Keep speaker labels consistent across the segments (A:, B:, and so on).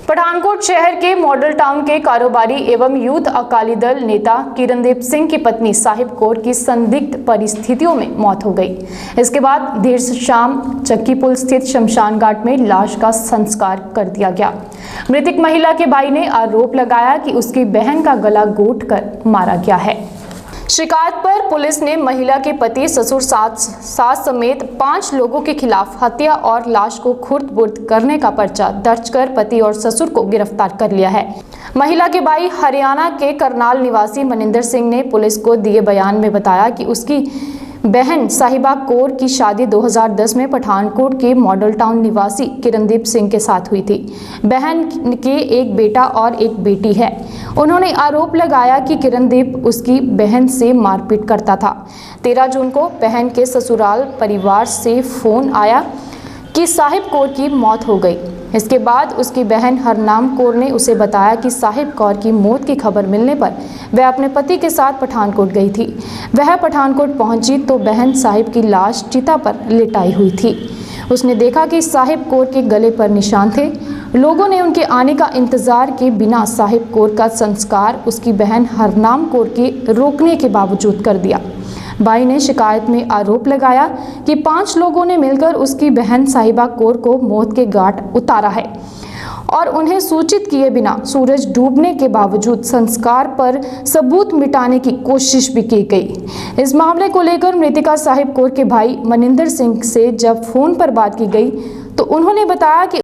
A: पठानकोट शहर के model town के कारोबारी एवं यूथ अकाली दल नेता किरणदीप सिंह की पत्नी साहिब कौर की संदिग्ध परिस्थितियों में मौत हो गई। इसके बाद देर शाम चक्की पुल स्थित शमशान घाट में लाश का संस्कार कर दिया गया। मृतक महिला के भाई ने आरोप लगाया कि उसकी बहन का गला घोंटकर मारा गया है। शिकायत पर पुलिस ने महिला के पति, ससुर, सास समेत 5 लोगों के खिलाफ हत्या और लाश को खुर्द-बुर्द करने का पर्चा दर्ज कर पति और ससुर को गिरफ्तार कर लिया है। महिला के भाई हरियाणा के करनाल निवासी मनिंदर सिंह ने पुलिस को दिए बयान में बताया कि उसकी बहन साहिबा कौर की शादी 2010 में पठानकोट के मॉडल टाउन निवासी किरणदीप सिंह के साथ हुई थी। बहन के एक बेटा और एक बेटी है। उन्होंने आरोप लगाया कि किरणदीप उसकी बहन से मारपीट करता था। 13 जून को बहन के ससुराल परिवार से फोन आया कि साहिब कौर की मौत हो गई। इसके बाद उसकी बहन हरनाम कौर ने उसे बताया कि साहिब कौर की मौत की खबर मिलने पर वह अपने पति के साथ पठानकोट गई थी। वह पठानकोट पहुंची तो बहन साहिब की लाश चिता पर लिटाई हुई थी। उसने देखा कि साहिब कौर के गले पर निशान थे। लोगों ने उनके आने का इंतजार के बिना साहिब कौर का संस्कार उसकी बहन हरनाम कौर के रोकने के बावजूद कर दिया। भाई ने शिकायत में आरोप लगाया कि 5 लोगों ने मिलकर उसकी बहन साहिबा कौर को मौत के घाट उतारा है और उन्हें सूचित किए बिना सूरज डूबने के बावजूद संस्कार पर सबूत मिटाने की कोशिश भी की गई। इस मामले को लेकर मृतका साहिब कौर के भाई मनिंदर सिंह से जब फोन पर बात की गई तो उन्होंने बताया कि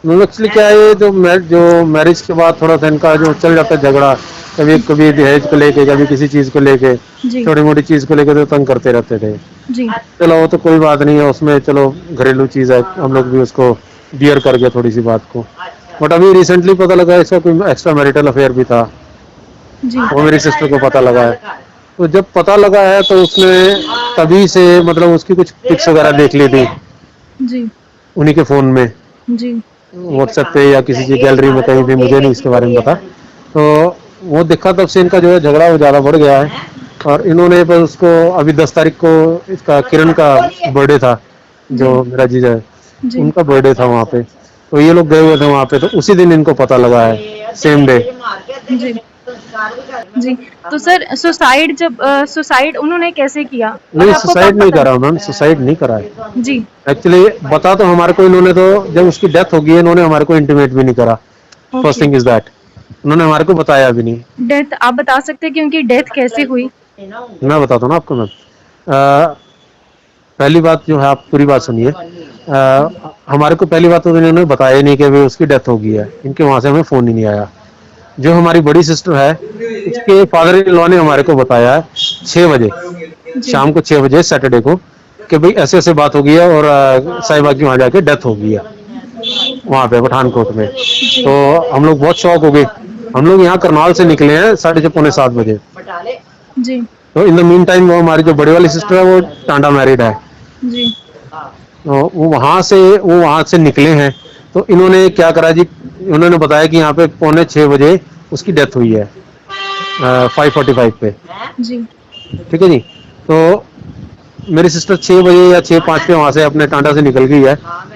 B: एक्चुअली क्या है, जो मैरिज के बाद थोड़ा सा इनका जो चल जाता है झगड़ा, कभी कभी दहेज को लेके, कभी किसी चीज को लेके, छोटी मोटी चीज को लेके तो तंग करते रहते थे जी। चलो वो तो कोई बात नहीं है, उसमें चलो घरेलू चीज है, हम लोग भी उसको बियर कर गया थोड़ी सी बात को। बट अभी रिसेंटली पता लगा इसका कोई एक्स्ट्रा मैरिटल अफेयर भी था जी। वो मेरी सिस्टर को पता लगा है। तो जब पता लगा है तो उसने तभी से मतलब उसकी कुछ पिक्स वगैरह देख ली थी जी, उन्हीं के फोन में जी, व्हाट्सएप पे या किसी की गैलरी में कहीं भी, मुझे नहीं इसके बारे में पता। तो वो देखा, तब से इनका जो है झगड़ा वो ज़्यादा बढ़ गया है। और इन्होंने बस उसको अभी 10 तारीख को इसका किरण का बर्थडे था, जो मेरा जीजा है, उनका बर्थडे था वहाँ पे, तो ये लोग गए हुए थे वहाँ पे, तो उसी दिन इनको पता लगा है, सेम डे
C: जी। जी तो सर सुसाइड उन्होंने कैसे किया?
B: नहीं, सुसाइड नहीं करा उन्होंने, सुसाइड नहीं करा है
C: जी।
B: एक्चुअली बता तो हमारे को इन्होंने, तो जब उसकी डेथ होगी इन्होंने हमारे को इंटीमेट भी नहीं करा। फर्स्ट थिंग इज दैट, उन्होंने हमारे को बताया भी नहीं।
C: डेथ आप बता सकते हैं कि उनकी डेथ कैसे हुई?
B: मैं बताता हूँ ना आपको। मैं पहली बात जो है, आप पूरी बात सुनिए। हमारे को पहली बात तो इन्होंने बताया ही नहीं कि भाई उसकी डेथ हो गई है। इनके वहां से हमें फोन ही नहीं आया। जो हमारी बड़ी सिस्टर है, उसके फादर इन लॉ ने हमारे को बताया 6 बजे, शाम को 6 बजे सैटरडे को, कि भाई ऐसे ऐसे बात हो गई है और साहिबा की वहां जाके डेथ हो गई है वहां पे पठानकोट में। तो हम लोग बहुत शॉक हो गए। हम लोग यहाँ करनाल से निकले हैं 6:30 पौने 7 बजे
C: जी।
B: तो इन द मीन टाइम वो हमारी जो बड़ी वाली सिस्टर है वो टांडा मैरिड है
C: जी।
B: तो वो वहां से निकले हैं। तो इन्होंने क्या करा जी, उन्होंने बताया कि यहाँ पे पौने 6 बजे उसकी डेथ हुई है 5:45 पे
C: जी।
B: ठीक है जी। तो मेरी सिस्टर 6 बजे या 6:05 पे वहां से अपने टांडा से निकल गई है।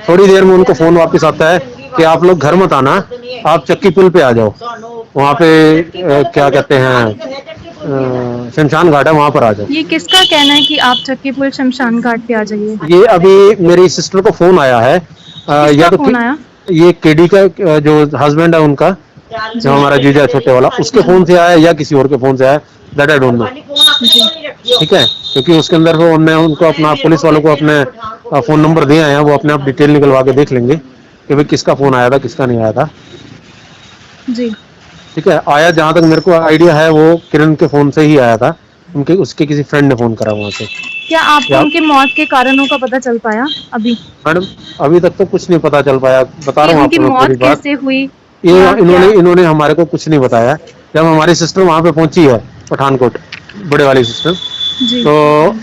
B: थोड़ी देर में उनको फोन वापस आता है कि आप लोग घर मत आना, आप चक्की पुल पे आ जाओ, वहाँ पे क्या कहते हैं शमशान घाट है, वहां पर आ जाओ।
C: ये किसका कहना है कि आप चक्की पुल शमशान घाट पे आ जाइए?
B: ये अभी मेरी सिस्टर को फोन आया है, या तो
C: फोन आया? ये
B: केडी का जो हस्बैंड है उनका, जो हमारा जीजा है छोटे वाला, उसके फोन से आया या किसी और के फोन से आया, दैट आई डोंट नो। ठीक है, क्योंकि उसके अंदर वो हमने उनको अपना पुलिस वालों को अपने फोन नंबर दिए हैं, वो अपने आप डिटेल निकलवा के देख लेंगे कि भाई किसका फोन आया था, किसका नहीं आया था
C: जी।
B: ठीक है। आया, जहां तक मेरे को आइडिया है, वो किरण के फोन से ही आया था, उसके किसी फ्रेंड ने फोन करा वहां से।
C: क्या आपको उनकी मौत के कारणों का पता चल पाया अभी?
B: मैडम अभी तक तो कुछ नहीं पता चल पाया, बता रहा हूँ आपको
C: पूरी बात। कैसे हुई?
B: इन्होंने हमारे को कुछ नहीं बताया। जब हमारी सिस्टर वहां पे पहुंची है पठानकोट, बड़े वाली सिस्टर, तो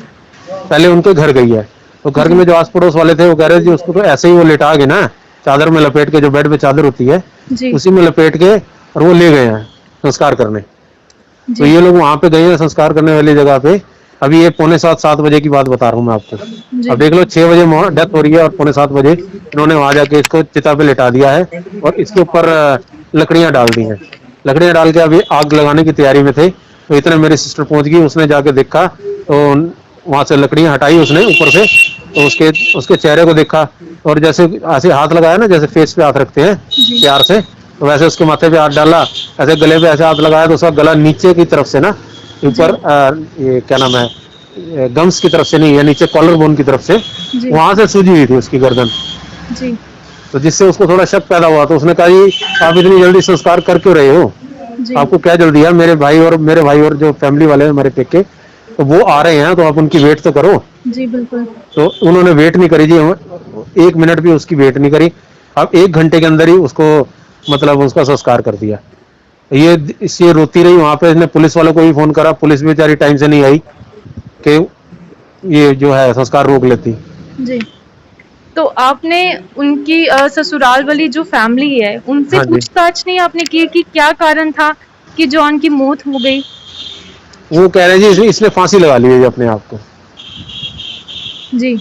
B: पहले उनके घर गई है। तो घर में जो आस पड़ोस वाले थे वो कह रहे थे उसको तो ऐसे ही वो लेटा के ना, चादर में लपेट के, जो बेड पे चादर होती है उसी में लपेट के, और वो ले गए हैं संस्कार करने। तो ये लोग वहां पे गए हैं संस्कार करने वाली जगह पे, अभी ये 6:45-7 बजे की बात बता रहा हूँ मैं आपको।
C: जी
B: अब देख लो 6 बजे डेथ हो रही है और 6:45 बजे इन्होंने वहां जाके इसको चिता पे लिटा दिया है और इसके ऊपर लकड़ियां डाल दी हैं। लकड़ियां डाल के अभी आग लगाने की तैयारी में थे, तो इतने मेरी सिस्टर पहुंच गई, उसने जाके देखा तो वहां से लकड़ियां हटाई उसने ऊपर से, तो उसके चेहरे को देखा और जैसे ऐसे हाथ लगाया ना, जैसे फेस पे हाथ रखते हैं
C: जी
B: प्यार से, तो वैसे उसके माथे पे हाथ डाला, ऐसे गले पे ऐसे हाथ लगाया तो उसका गला नीचे की तरफ से ना ऊपर ये क्या नाम है गम्स की तरफ से नहीं है, नीचे कॉलर बोन की तरफ से
C: जी
B: वहां से सूजी हुई थी उसकी गर्दन।
C: जी
B: तो जिससे उसको थोड़ा शक पैदा हुआ, तो उसने कहा जी आप इतनी जल्दी संस्कार कर क्यों रहे हो,
C: जी
B: आपको क्या जल्दी है, मेरे भाई और जो फैमिली वाले हैं हमारे पेके, तो वो आ रहे हैं, तो आप उनकी वेट तो करो।
C: जी बिल्कुल
B: तो उन्होंने वेट नहीं करी जी, 1 मिनट भी उसकी वेट नहीं करी। अब 1 घंटे के अंदर ही उसको मतलब उसका संस्कार कर दिया। ये रोती रही वहां पे, इसने पुलिस वालों को भी फोन करा, पुलिस बेचारी टाइम से नहीं आई कि ये जो है संस्कार रोक लेती।
C: जी। तो आपने उनकी ससुराल वाली जो फैमिली है उनसे
B: हाँ जी,
C: पूछताछ नहीं आपने की कि क्या कारण था कि जॉन की मौत हो गई?
B: वो कह रहे हैं जी इसने फांसी लगा ली है जी अपने आप को।
C: जी।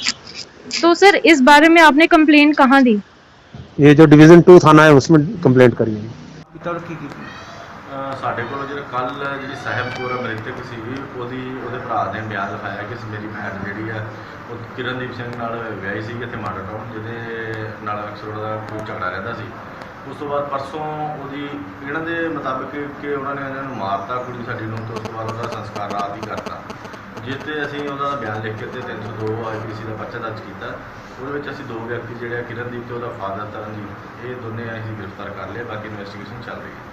C: तो सर इस बारे में आपने कंप्लेंट कहाँ दी?
B: ये जो डिवीजन 2 थाना है उसमें कंप्लेंट करी है।
D: ਤੜਕੀ ਕੀਤੀ ਸਾਡੇ ਕੋਲ ਜਿਹੜਾ ਕੱਲ ਜਿਹੜੀ ਸਾਹਿਬ ਕੌਰ ਮ੍ਰਿਤਕ ਸੀਗੀ ਉਹਦੇ ਭਰਾ ਨੇ ਬਿਆਨ ਲਿਖਾਇਆ ਕਿ ਮੇਰੀ ਭੈਣ ਜਿਹੜੀ ਆ ਉਹ ਕਿਰਨਦੀਪ ਸਿੰਘ ਨਾਲ ਵਿਆਹੀ ਸੀ ਇੱਥੇ ਮਾਡਲ ਟਾਊਨ, ਜਿਹਦੇ ਨਾਲ ਅਕਸਰ ਉਹਦਾ ਕੋਈ ਝਗੜਾ ਰਹਿੰਦਾ ਸੀ। ਉਸ ਤੋਂ ਬਾਅਦ ਪਰਸੋਂ ਉਹਦੀ ਇਹਨਾਂ ਦੇ ਮੁਤਾਬਕ ਕਿ ਉਹਨਾਂ ਨੇ ਇਹਨਾਂ ਨੂੰ ਮਾਰਤਾ ਕੁੜੀ ਸਾਡੀ ਨੂੰ, ਤੇ ਉਸ ਤੋਂ ਬਾਅਦ ਉਹਦਾ ਸੰਸਕਾਰ ਰਾਤ ਹੀ ਕਰਤਾ, ਜਿਸ 'ਤੇ ਅਸੀਂ ਉਹਦਾ ਬਿਆਨ ਲਿਖ ਕੇ ਤੇ 302 IPC ਦਾ ਪਰਚਾ ਦਰਜ ਕੀਤਾ। ਉਹਦੇ ਵਿੱਚ ਅਸੀਂ 2 ਵਿਅਕਤੀ ਜਿਹੜੇ ਕਿਰਨਦੀਪ ਤੇ ਉਹਦਾ ਫਾਦਰ ਤਰਨਜੀਤ, ਇਹ ਦੋਨੇ ਅਸੀਂ ਗ੍ਰਿਫਤਾਰ ਕਰ ਲਏ, ਬਾਕੀ ਇਨਵੈਸਟੀਗੇਸ਼ਨ ਚੱਲ ਰਹੀ ਹੈ।